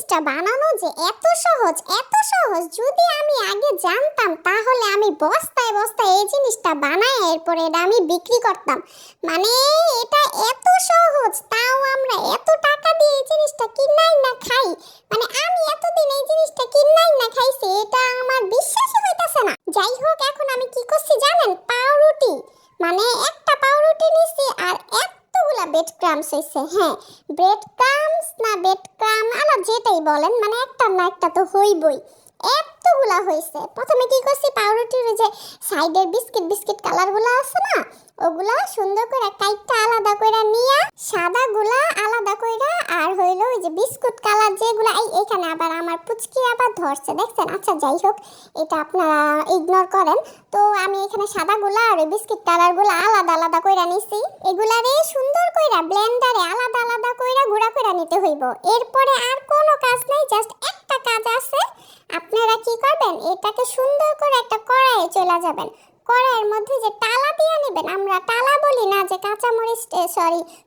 জিনিসটা বানানো যে এত সহজ যদি আমি আগে জানতাম তাহলে আমি বস্তায় বস্তায় এই জিনিসটা বানায় এরপরে এটা আমি বিক্রি করতাম। মানে এটা এত সহজ, তাও আমরা এত টাকা দিয়ে এই জিনিসটা কিনাই না খাই। মানে আমি এতদিন এই জিনিসটা কিনাই না খাইছি, এটা আমার বিশ্বাসই হইতাছে না। যাই হোক, এখন আমি কি করছি জানেন? পাউরুটি, মানে একটা পাউরুটি নিছি আর এতগুলা ব্রেড ক্রামস হইছে। হ্যাঁ, ব্রেড ক্রামস না ব্রেড ক্রাম আলা যেটাই বলেন, মানে একটা না একটা তো হইবই। এতগুলা হইছে। প্রথমে কি করছি, পাউরুটির ওই যে সাইডের বিস্কিট বিস্কিট কালারগুলো আছে না, ওগুলা সুন্দর করে কাইটটা আলাদা কইরা নিয়া, সাদাগুলা আলাদা কইরা, আর হইলো ওই যে বিস্কুট কালার যেগুলা, এইখানে আবার আমার পুচকি আবার ধরছে, দেখছেন? আচ্ছা যাই হোক, এটা আপনারা ইগনোর করেন। তো আমি এখানে সাদাগুলা আর ওই বিস্কিট কালারগুলা আলাদা আলাদা কইরা নিছি। এগুলারে সুন্দর কইরা ব্লেন্ডারে আলাদা আলাদা কইরা গুঁড়া কইরা নিতে হইব। এরপরে আর কোনো কাজ নাই, জাস্ট একটা কাজ আছে। আপনারা কি করবেন, এটাকে সুন্দর করে একটা কড়াইয়ে চলে যাবেন। কড়াইয়ের মধ্যে যে টালা দিয়ে নেবেন, আমরা টালা বলি না, যে কাঁচা মরিচ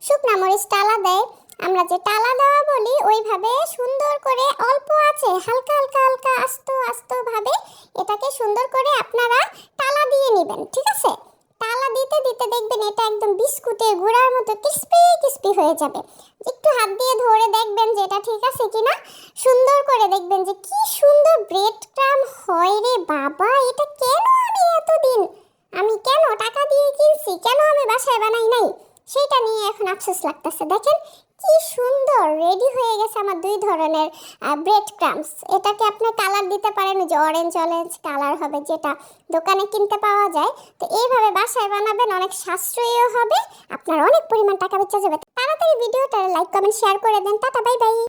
শুকনা মরিচ টালা দেয়, আমরা যে টালা দেওয়া বলি, ওইভাবে সুন্দর করে অল্প আছে হালকা হালকা হালকা আস্তে আস্তে ভাবে এটাকে সুন্দর করে আপনারা টালা দিয়ে নেবেন। ঠিক আছে? টালা দিতে দিতে দেখবেন এটা একদম বিস্কুটের গুঁড়ার মতো ক্রিস্পি ক্রিস্পি হয়ে যাবে। একটু হাত দিয়ে ধরে দেখবেন যে এটা ঠিক আছে কিনা। সুন্দর করে দেখবেন যে কি সুন্দর ব্রেড ক্রাম হয় রে বাবা। এটা কেন আমি কেন টাকা দিয়ে কিনছি, কেন আমি বাসায় বানাই নাই, সেটা নিয়ে এখন আফসোস লাগতেছে। দেখেন কি সুন্দর রেডি হয়ে গেছে আমার দুই ধরনের ব্রেড ক্রামস। এটাকে আপনি কালার দিতে পারেন, যে অরেঞ্জ অরেঞ্জ কালার হবে, যেটা দোকানে কিনতে পাওয়া যায়। তো এইভাবে বাসায় বানাবেন, অনেক সাশ্রয়ীও হবে, আপনার অনেক পরিমাণ টাকা বেঁচে যাবে। তাড়াতাড়ি ভিডিওটা লাইক কমেন্ট শেয়ার করে দেন। Tata, bye bye.